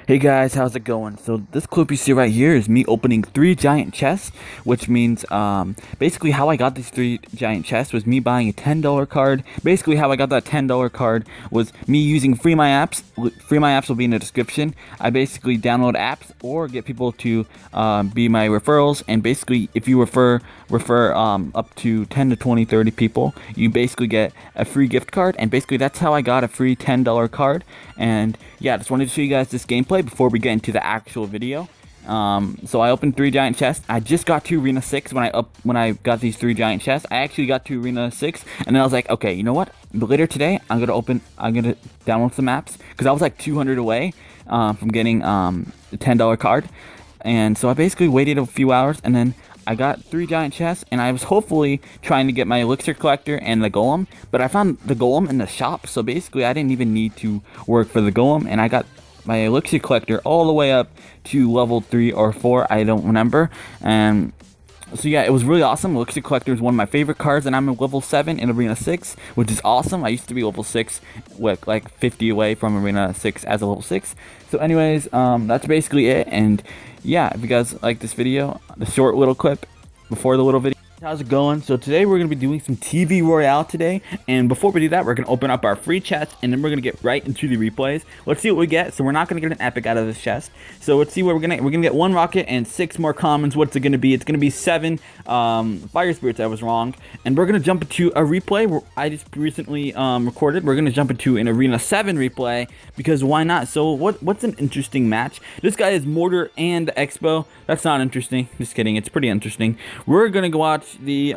Hey guys, how's it going? So this clip you see right here is me opening 3 giant chests, which means basically how I got these 3 giant chests was me buying a $10 card. Basically how I got that $10 card was me using Free My Apps. Free My Apps will be in the description. I basically download apps or get people to be my referrals, and basically if you refer up to 10 to 20, 30 people, you basically get a free gift card, and basically that's how I got a free $10 card. And yeah, just wanted to show you guys this gameplay before we get into the actual video. So I opened 3 giant chests. I just got to Arena 6 when I got these 3 giant chests. I actually got to Arena 6, and then I was like, okay, you know what? Later today, I'm gonna download some apps because I was like 200 away from getting the $10 card, and so I basically waited a few hours, and then I got 3 giant chests, and I was hopefully trying to get my elixir collector and the golem, but I found the golem in the shop, so basically I didn't even need to work for the golem, and I got my elixir collector all the way up to level 3 or 4, I don't remember. And so yeah, it was really awesome. Elixir collector is one of my favorite cards, and I'm at level 7 in Arena 6, which is awesome. I used to be level 6, with like 50 away from Arena 6 as a level 6. So anyways, that's basically it. And yeah, if you guys like this video, the short little clip before the little video. How's it going? So today we're going to be doing some TV Royale today, and before we do that, we're going to open up our free chests, and then we're going to get right into the replays. Let's see what we get. So we're not going to get an epic out of this chest, so let's see what we're going to get. 1 rocket and 6 more commons. What's it going to be? It's going to be 7 fire spirits. I was wrong. And we're going to jump into a replay where I just recently recorded. We're going to jump into an Arena 7 replay, because why not? So what's an interesting match? This guy is mortar and xbow. That's not interesting. Just kidding. It's pretty interesting. We're going to go watch the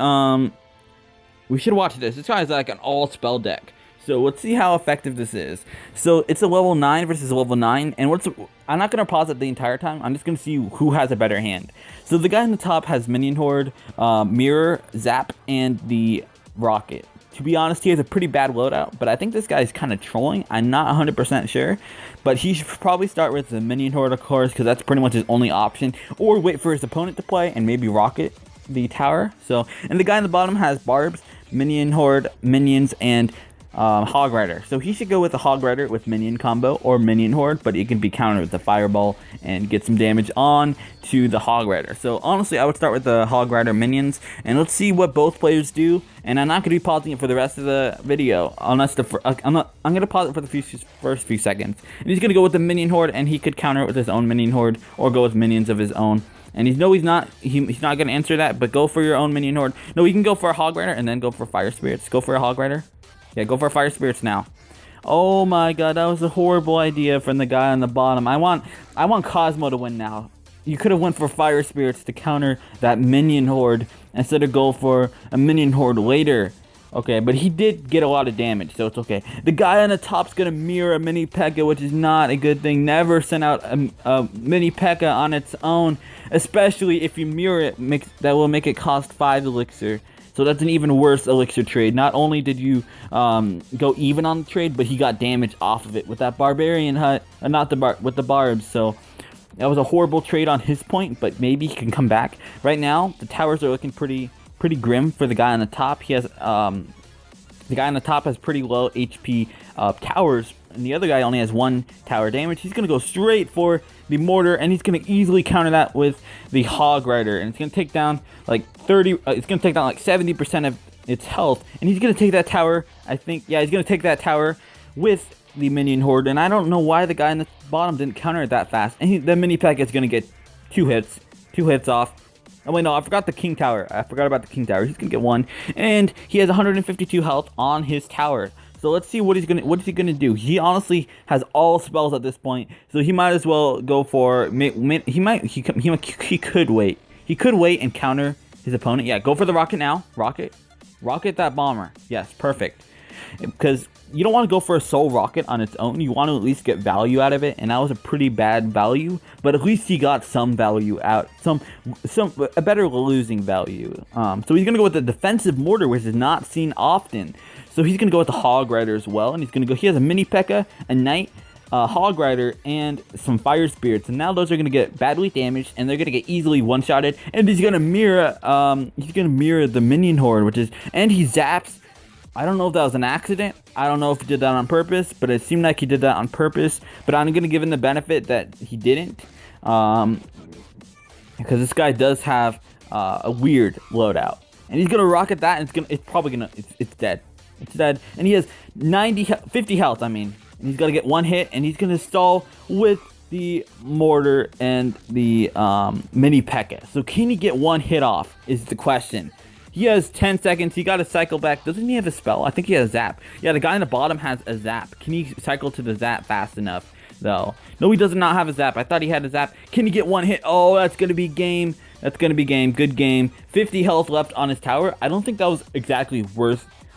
we should watch this. This guy is like an all spell deck, so let's see how effective this is. So it's a level 9 versus a level 9, and I'm not gonna pause it the entire time. I'm just gonna see who has a better hand. So the guy in the top has minion horde, mirror, zap, and the rocket. To be honest, he has a pretty bad loadout, but I think this guy's kind of trolling. I'm not 100% sure, but he should probably start with the minion horde, of course, because that's pretty much his only option, or wait for his opponent to play and maybe rocket the tower. So, and the guy in the bottom has barbs, minion horde, minions, and hog rider. So he should go with the hog rider with minion combo or minion horde, but it can be countered with the fireball and get some damage on to the hog rider. So honestly, I would start with the hog rider minions, and let's see what both players do. And I'm not going to be pausing it for the rest of the video, unless I'm going to pause it for the first few seconds. And he's going to go with the minion horde, and he could counter it with his own minion horde or go with minions of his own. And he's not going to answer that, but go for your own minion horde. No, you can go for a hog rider and then go for fire spirits. Go for a hog rider. Yeah, go for fire spirits now. Oh my god, that was a horrible idea from the guy on the bottom. I want Cosmo to win now. You could have went for fire spirits to counter that minion horde instead of go for a minion horde later. Okay, but he did get a lot of damage, so it's okay. The guy on the top's gonna mirror a mini Pekka, which is not a good thing. Never send out a mini Pekka on its own, especially if you mirror it. That will make it cost 5 elixir. So that's an even worse elixir trade. Not only did you go even on the trade, but he got damage off of it with that barbarian hut, with the barbs. So that was a horrible trade on his point, but maybe he can come back. Right now, the towers are looking pretty grim for the guy on the top. He has the guy on the top has pretty low HP towers, and the other guy only has 1 tower damage. He's gonna go straight for the mortar, and he's gonna easily counter that with the hog rider, and it's gonna take down like 70% of its health, and he's gonna take that tower. I think, yeah, he's gonna take that tower with the minion horde, and I don't know why the guy in the bottom didn't counter it that fast. And the mini pack is gonna get 2 hits off. Oh wait, no, I forgot the king tower. I forgot about the king tower. He's gonna get 1, and he has 152 health on his tower. So let's see what he gonna do. He honestly has all spells at this point, so he might as well go for. He could wait. He could wait and counter his opponent. Yeah, go for the rocket now. Rocket that bomber. Yes, perfect. Because you don't want to go for a soul rocket on its own. You want to at least get value out of it, and that was a pretty bad value. But at least he got some value out, a better losing value. So he's gonna go with the defensive mortar, which is not seen often. So he's gonna go with the hog rider as well, and he's gonna go. He has a mini Pekka, a knight, hog rider, and some fire spirits, and now those are gonna get badly damaged, and they're gonna get easily one-shotted. And he's gonna mirror the minion horde, and he zaps I don't know if that was an accident. I don't know if he did that on purpose, but it seemed like he did that on purpose. But I'm going to give him the benefit that he didn't. Because this guy does have a weird loadout. And he's going to rocket that, and it's dead. It's dead. And he has 50 health, and he's got to get one hit, and he's going to stall with the mortar and the mini Pekka. So can he get one hit off is the question. He has 10 seconds. He got to cycle back. Doesn't he have a spell? I think he has a zap. Yeah, the guy in the bottom has a zap. Can he cycle to the zap fast enough, though? No, he does not have a zap. I thought he had a zap. Can he get one hit? Oh, that's going to be game. That's going to be game. Good game. 50 health left on his tower. I don't think that was exactly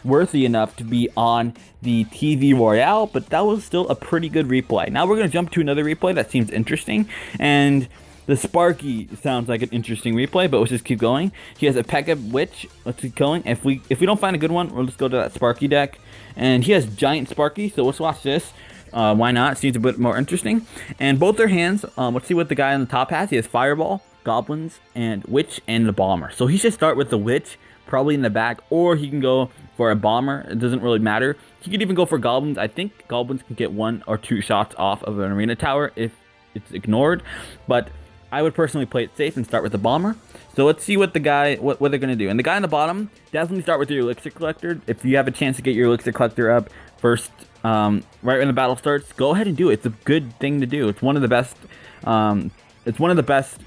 worthy enough to be on the TV Royale, but that was still a pretty good replay. Now we're going to jump to another replay that seems interesting, and the Sparky sounds like an interesting replay, but let's just keep going. He has a Pekka Witch. Let's keep going. If we don't find a good one, we'll just go to that Sparky deck. And he has Giant Sparky, so let's watch this. Why not? Seems a bit more interesting. And both their hands, let's see what the guy on the top has. He has Fireball, Goblins, and Witch, and the Bomber. So he should start with the Witch, probably in the back, or he can go for a Bomber. It doesn't really matter. He could even go for Goblins. I think Goblins can get 1 or 2 shots off of an arena tower if it's ignored, but I would personally play it safe and start with the Bomber. So let's see what the guy, what they're going to do. And the guy on the bottom, definitely start with your Elixir Collector. If you have a chance to get your Elixir Collector up first, right when the battle starts, go ahead and do it. It's a good thing to do. It's one of the best,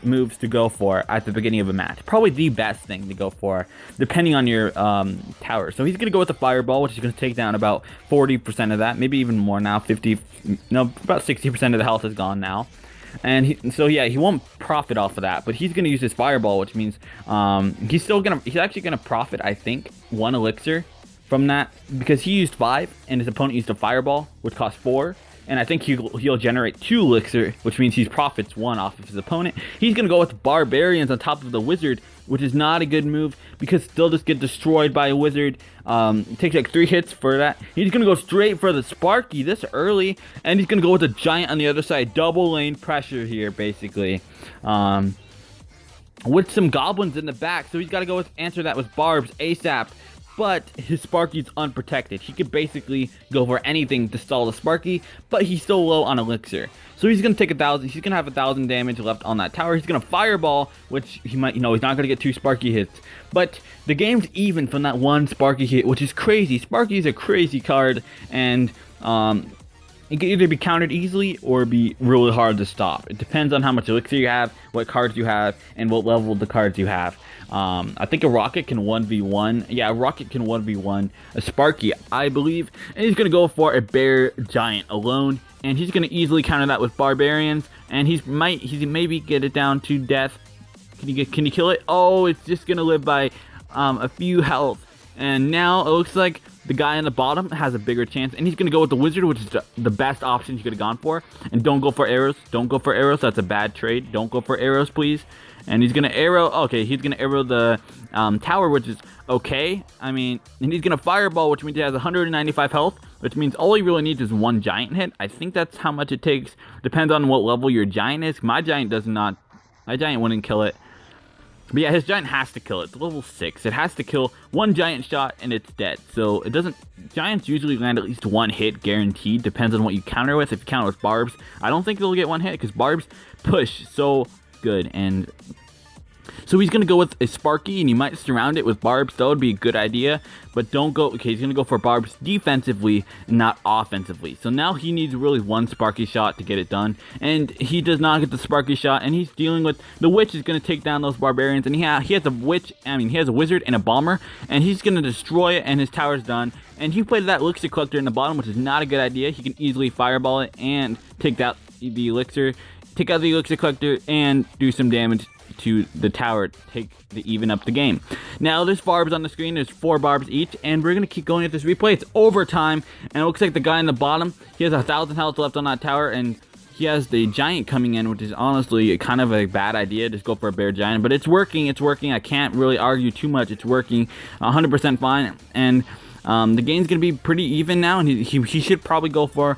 moves to go for at the beginning of a match. Probably the best thing to go for, depending on your tower. So he's going to go with the Fireball, which is going to take down about 40% of that, maybe even more now. About 60% of the health is gone now. And he won't profit off of that, but he's going to use his Fireball, which means he's actually going to profit, I think, 1 elixir from that, because he used 5 and his opponent used a Fireball, which costs 4. And I think he'll generate 2 elixir, which means he profits 1 off of his opponent. He's going to go with Barbarians on top of the Wizard, which is not a good move because they'll just get destroyed by a Wizard. It takes like 3 hits for that. He's going to go straight for the Sparky this early, and he's going to go with the Giant on the other side. Double lane pressure here, basically. With some Goblins in the back, so he's got to answer that with Barbs ASAP. But his Sparky's unprotected. He could basically go for anything to stall the Sparky, but he's still low on elixir. So he's going to take 1,000. He's going to have 1,000 damage left on that tower. He's going to Fireball, which he might, he's not going to get 2 Sparky hits. But the game's even from that 1 Sparky hit, which is crazy. Sparky is a crazy card, and it can either be countered easily or be really hard to stop. It depends on how much elixir you have, what cards you have, and what level of the cards you have. I think a Rocket can 1v1. Yeah, a Rocket can 1v1 a Sparky, I believe. And he's going to go for a Bear Giant alone. And he's going to easily counter that with Barbarians. And he maybe get it down to death. Can he kill it? Oh, it's just going to live by a few health. And now it looks like the guy on the bottom has a bigger chance. And he's going to go with the Wizard, which is the best option he could have gone for. And don't go for arrows. Don't go for arrows. That's a bad trade. Don't go for arrows, please. And he's going to arrow. Okay, he's going to arrow the tower, which is okay. And he's going to Fireball, which means he has 195 health. Which means all he really needs is 1 Giant hit. I think that's how much it takes. Depends on what level your Giant is. My Giant wouldn't kill it. But yeah, his Giant has to kill it. It's level 6. It has to kill 1 Giant shot and it's dead. So it doesn't... Giants usually land at least 1 hit guaranteed. Depends on what you counter with. If you counter with Barbs, I don't think they'll get 1 hit because Barbs push so good. And so he's going to go with a Sparky, and he might surround it with Barbs. That would be a good idea, but don't go... Okay, he's going to go for Barbs defensively, not offensively. So now he needs really 1 Sparky shot to get it done, and he does not get the Sparky shot, and he's dealing with... The Witch is going to take down those Barbarians, and he has a Witch... he has a Wizard and a Bomber, and he's going to destroy it, and his tower's done. And he played that Elixir Collector in the bottom, which is not a good idea. He can easily Fireball it and take out the Elixir Collector, and do some damage to the tower to even up the game. Now there's Barbs on the screen. There's 4 Barbs each, and we're gonna keep going at this replay. It's overtime, and it looks like the guy in the bottom, he has 1,000 health left on that tower, and he has the Giant coming in, which is honestly kind of a bad idea. Just go for a Bear Giant, but it's working. I can't really argue too much. It's working 100% fine, and the game's gonna be pretty even now, and he should probably go for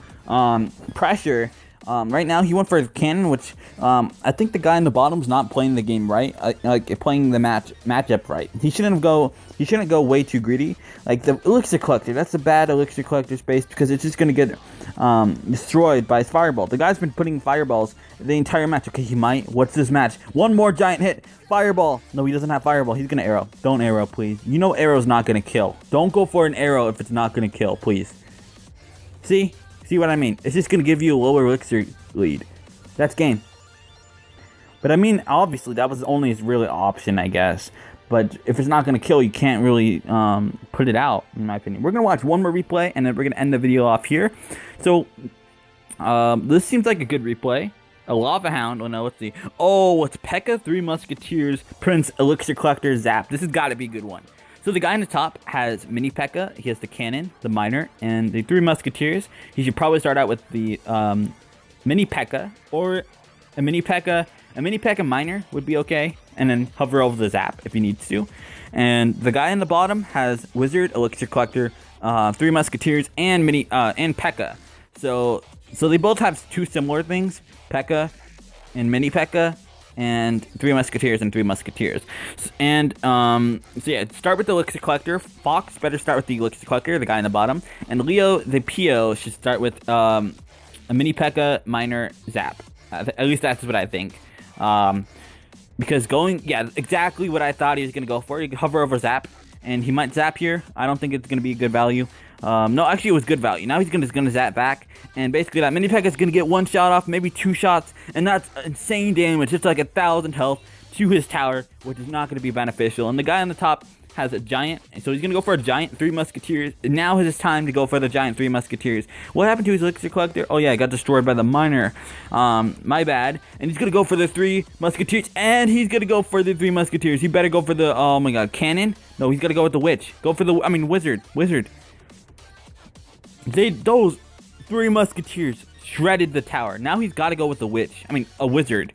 pressure Right now he went for a cannon, which I think the guy in the bottom's not playing the game right, like playing the matchup right. He shouldn't go way too greedy. Like the elixir collector, that's a bad elixir collector space because it's just gonna get destroyed by his fireball. The guy's been putting fireballs the entire match. Okay, he might. What's this match? One more giant hit. Fireball. No, he doesn't have fireball. He's gonna arrow. Don't arrow, please. You know arrow's not gonna kill. Don't go for an arrow if it's not gonna kill, please. See? See what I mean? It's just going to give you a lower elixir lead. That's game. But I mean, obviously, that was only his real option, I guess. But if it's not going to kill, you can't really put it out, in my opinion. We're going to watch one more replay, and then we're going to end the video off here. So, this seems like a good replay. A lava hound. Oh, no, let's see. Oh, it's Pekka, 3 musketeers, Prince, elixir collector, zap. This has got to be a good one. So the guy in the top has Mini Pekka, he has the cannon, the miner, and the 3 musketeers. He should probably start out with the Mini Pekka, or a Mini Pekka miner would be okay, and then hover over the zap if he needs to. And the guy in the bottom has Wizard, Elixir Collector, 3 musketeers, and Pekka. So they both have 2 similar things, Pekka and Mini Pekka, and 3 musketeers and 3 musketeers. And so yeah, start with the elixir collector. Fox better start with the elixir collector, the guy in the bottom. And Leo the PO should start with a Mini Pekka, miner, zap. At least that's what I think. Because exactly what I thought he was gonna go for. He could hover over zap, and he might zap here. I don't think it's gonna be a good value. No, actually it was good value. Now he's gonna zap back, and basically that Mini Pekka is gonna get 1 shot off, maybe 2 shots, and that's insane damage. It's like 1,000 health to his tower, which is not gonna be beneficial. And the guy on the top has a giant, so he's gonna go for a giant 3 musketeers. And now is his time to go for the giant 3 musketeers. What happened to his elixir collector? Oh yeah, it got destroyed by the miner. My bad. And he's gonna go for the 3 musketeers, and he's gonna go for the 3 musketeers. He better go for the, oh my god, cannon? No, he's gotta go with the witch. Go for the, wizard. Those 3 musketeers shredded the tower. Now he's got to go with the witch. A wizard.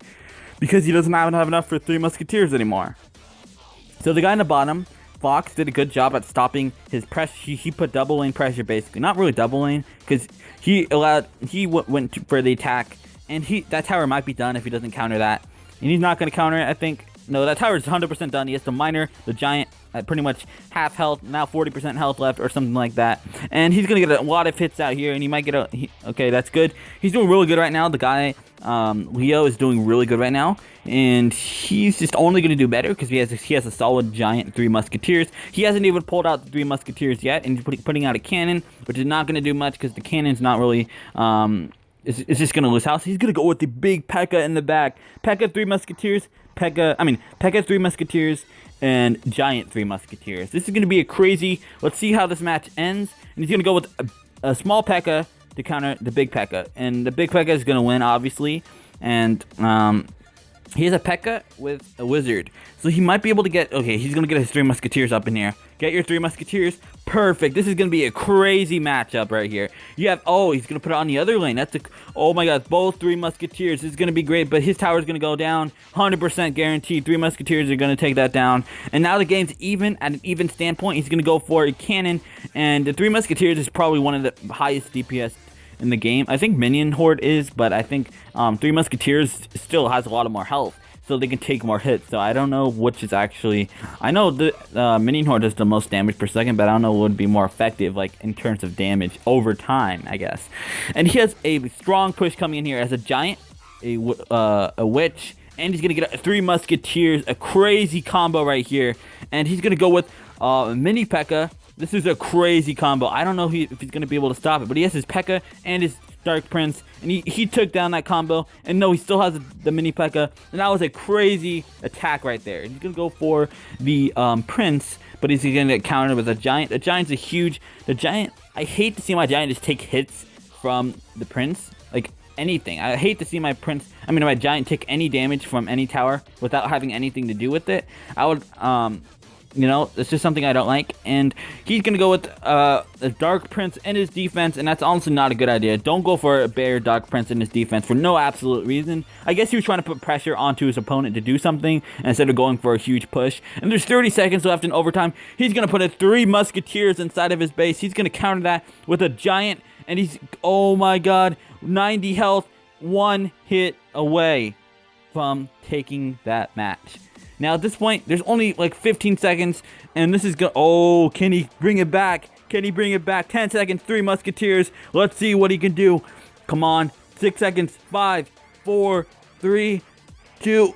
Because he doesn't have enough for 3 musketeers anymore. So the guy in the bottom, Fox, did a good job at stopping his pressure. He put double lane pressure, basically. Not really double lane, because he went for the attack. And that tower might be done if he doesn't counter that. And he's not going to counter it, I think. No, that tower is 100% done. He has the miner, the giant, at pretty much half health, now 40% health left, or something like that. And he's going to get a lot of hits out here, and he might get okay, that's good. He's doing really good right now. The guy, Leo, is doing really good right now. And he's just only going to do better because he has a solid giant 3 musketeers. He hasn't even pulled out the 3 musketeers yet, and he's putting out a cannon, which is not going to do much because the cannon's not really... It's just going to lose house. He's going to go with the big Pekka in the back. Pekka, 3 musketeers. Pekka, 3 musketeers, and giant 3 musketeers. This is going to be a crazy... Let's see how this match ends. And he's going to go with a small Pekka to counter the big Pekka. And the big Pekka is going to win, obviously. And he has a Pekka with a wizard. So he might be able to get... Okay, he's going to get his 3 musketeers up in here. Get your 3 musketeers. Perfect. This is going to be a crazy matchup right here. You have... Oh, he's going to put it on the other lane. That's a... Oh my god, both 3 musketeers. This is going to be great, but his tower is going to go down. 100% guaranteed. 3 musketeers are going to take that down. And now the game's even. At an even standpoint, he's going to go for a cannon. And the 3 musketeers is probably one of the highest DPS in the game. I think Minion Horde is, but I think 3 musketeers still has a lot of more health, so they can take more hits. So I don't know which is actually... I know the Minion Horde does the most damage per second, but I don't know what would be more effective, like, in terms of damage over time, I guess. And he has a strong push coming in here as a giant, a witch, and he's going to get 3 musketeers, a crazy combo right here. And he's going to go with Mini Pekka. This is a crazy combo. I don't know if he's going to be able to stop it, but he has his Pekka and his Dark Prince, and he took down that combo. And no, he still has the Mini Pekka, and that was a crazy attack right there. He's gonna go for the Prince, but he's gonna get countered with a giant. The giant's a huge... The giant... I hate to see my giant just take hits from the Prince, like anything. I hate to see my my giant take any damage from any tower without having anything to do with it. I would you know, it's just something I don't like. And he's going to go with a Dark Prince in his defense, and that's honestly not a good idea. Don't go for a Bear Dark Prince in his defense for no absolute reason. I guess he was trying to put pressure onto his opponent to do something instead of going for a huge push. And there's 30 seconds left in overtime. He's going to put 3 musketeers inside of his base. He's going to counter that with a giant, and he's... Oh my god, 90 health. one hit away from taking that match. Now at this point, there's only like 15 seconds, and this is oh, can he bring it back? Can he bring it back? 10 seconds, 3 musketeers. Let's see what he can do. Come on, 6 seconds, 5, 4, 3, 2.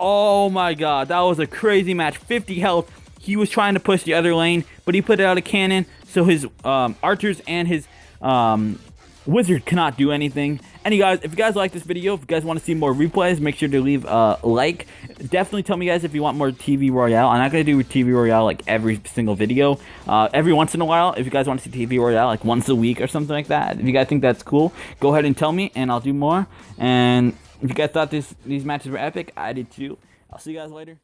Oh my god, that was a crazy match. 50 health. He was trying to push the other lane, but he put out a cannon, so his archers and his wizard cannot do anything. And you guys, if you guys like this video, if you guys want to see more replays, make sure to leave a like. Definitely tell me, guys, if you want more TV Royale. I'm not going to do TV Royale like every single video. Every once in a while, if you guys want to see TV Royale like once a week or something like that, if you guys think that's cool, go ahead and tell me, and I'll do more. And if you guys thought these matches were epic, I did too. I'll see you guys later.